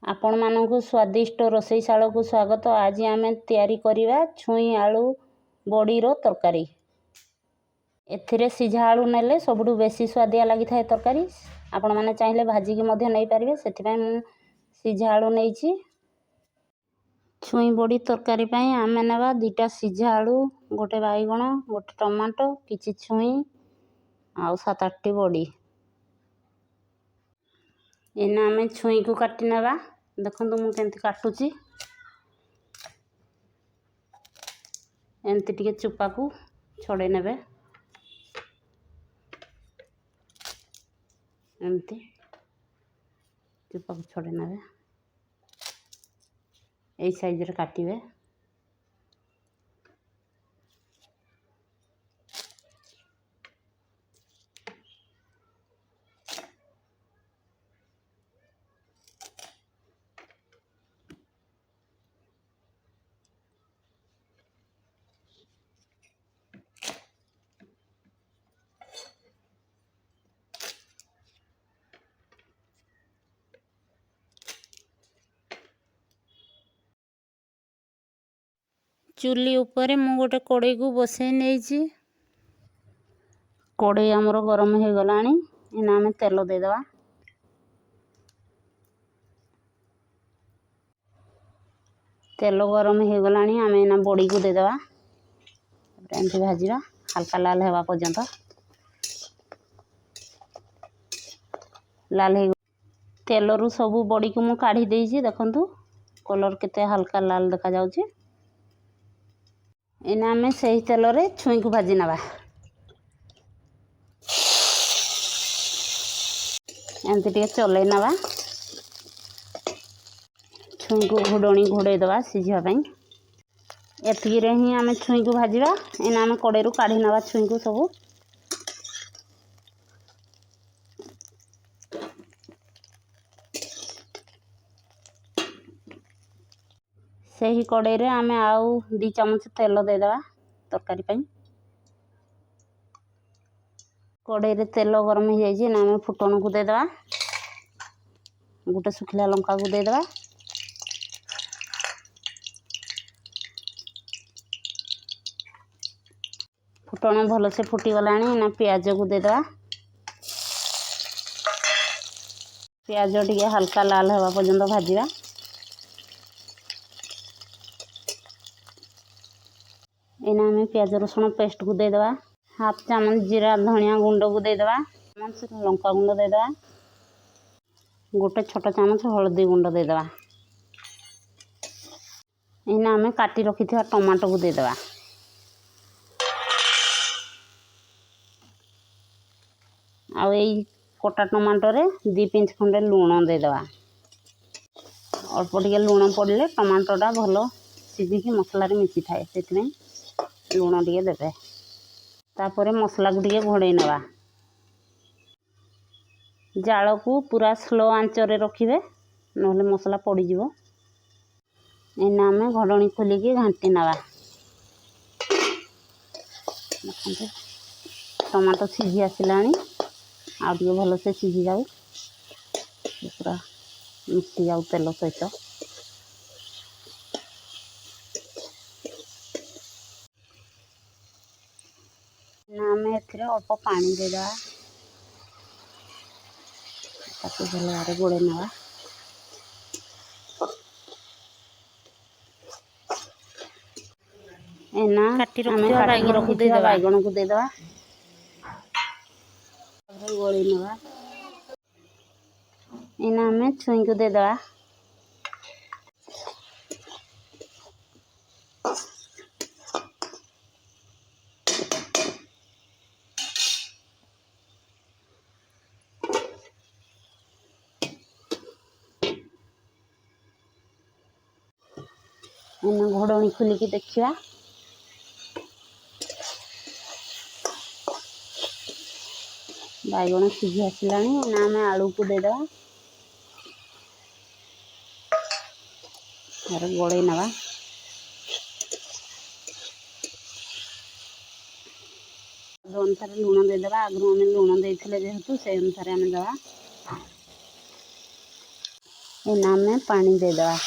आपण मानकु स्वादिष्ट रोषेईशाला को स्वागत। आज आम तैयारी करिवा छुई आलू बड़ी रो तरकारी। एथिरे सिझा आलू नेले सबुठु बेसी स्वादिया लगी थाए तरकारी। आपण माने चाहिले भाजी की मध्य नै पारिबे, सेति पय मु सिझा आलू नैछि। छुई बड़ी तरकारी पय आमे नेबा दुटा सिझा आलू, गोटे बाइगण, गोटे टमाटो, किछि छुई आ 7-8 टी बड़ी। एना आमे छुई को काटी नेबा। देखंतु मु केंति काटुची। एंति टिके चुपा को छोड़े नेबे। एंति चुपा को छोड़े नेबे। एई साइज रे काटिबे। चुली ऊपर मु गोटे कड़ई को बसई नहीं। कड़ई आमर गरम हो गलानी। एना आमे तेल दे दवा। तेल गरम हो गलानी। आमे एना बड़ी को दे दवा। एमती भाजीबा हल्का लाल हेबा पर्यंत। लाल हो तेल रु सब बड़ी को मु काढ़ी देइछि। देखंतु कलर केते हल्का लाल देखा जाउछि। एना आमे सही तेल रे छुई को भाजी नबा। एमती टिके चले नबा। छुई को घोड़णी घोड़े दवा सिझा पई। एतकी रे ही आमे छुई को भाजीबा। एना आमे कड़े रु काढ़ी नबा छुई को सब। सही कड़े रे आमे आउ 2 चम्मच तेल दे दवा तरकारी पई। कड़े रे तेल गरम हो जाइए ना आमे फुटण को दे दवा। गोटे सुखिला लंका को दे दवा। फुटण भल से फुटी गलानी। ना प्याज को दे दवा। प्याज टिके हल्का लाल हेबा पर्यंत भाजीबा। एना आमे प्याज रसुण पेस्ट को दे दवा। हाफ चामच जीरा धनिया गुंड को दे दवा। लंका गुंड दे दवा। गोटे छोटा चामच हल्दी गुंड दे दवा। एना आमे काटी रखिथिबा टमाटो को दे दवा। आ एई कटा टमाटो रे 2 पिंच खंडे लूण दे दवा। अल्प टिके लूण पड़ले टमाटोटा भल सिझिकी मसला रे मिसी थाए, सेति लूण टिके देबे। तापरे मसला को टिके घोड़े नवा। जाल को पूरा स्लो आंच रे रखिबे, नहले मसला पड़ी जिवो। एना आमे घोड़णी खोलिकी घांटी नवा। टमाटो सिझी आसिलानी। आ टिके भल से सिझी जाऊ। पूरा मिसी जाऊ तेल सहित। ना आमे एथिरे अल्प पानी दे दवा। ताकि भल भारे गोड़े नवा। एना आमे काटी रखिथिबा बाइगण को दे दवा। गोड़ी नवा। एना आमे छुई को दे दवा। एना घोड़णी खोलिकी देखिबा। बाइगण सिझी आसिलानी। एना आमे आलू को दे दवा। अरे गोड़े नवा। अनुसार लुण दे दवा। आगु आमे लुण देइथिले जेहेतु से अनुसार आमे दवा। एना में पानी देदेवा।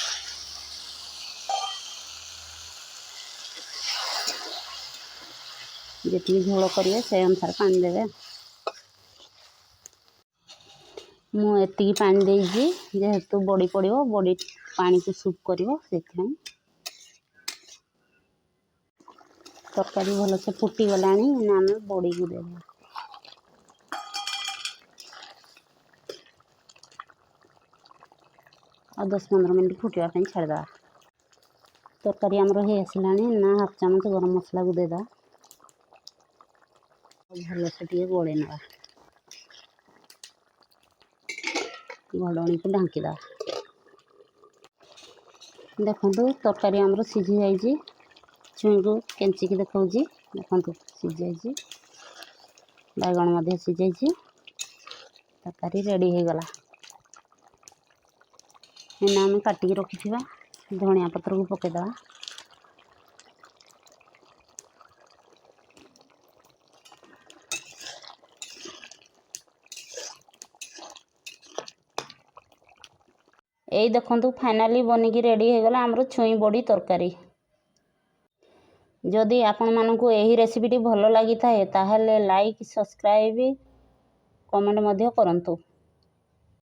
जितनी झोल करेंगे से अनुसार पानी देवे। मुझे पानी देजी जेहेतु बड़ी पड़ो बड़ी पानी को सूप कर तरकारी भल से फुटी गला आम बड़ी को देवा। और 10-15 मिनट फुटापी छाड़देवा। तरकारी आमर हो आसला ना 1/2 चामच गरम मसला को देदा भल से टे गोले ना घोड़णी को ढांकीदा। देखो तरकारी आमर सीझी जाइए। छुई को केंचिकी देखा देखो सीझी जाइए। बैगण सीझी तरकारी रेडी हो गला। एना आम काटिकी रखिथिबा धनिया पत्र को पकेदा। यही देखो फाइनाली बनिकी रेडी हो गला आमर छुई बड़ी तरकारी। जदि आपण मानकु एही रेसिपीटी भल लगी थाए ताहले लाइक सब्सक्राइब कमेंट मध्य करंतु।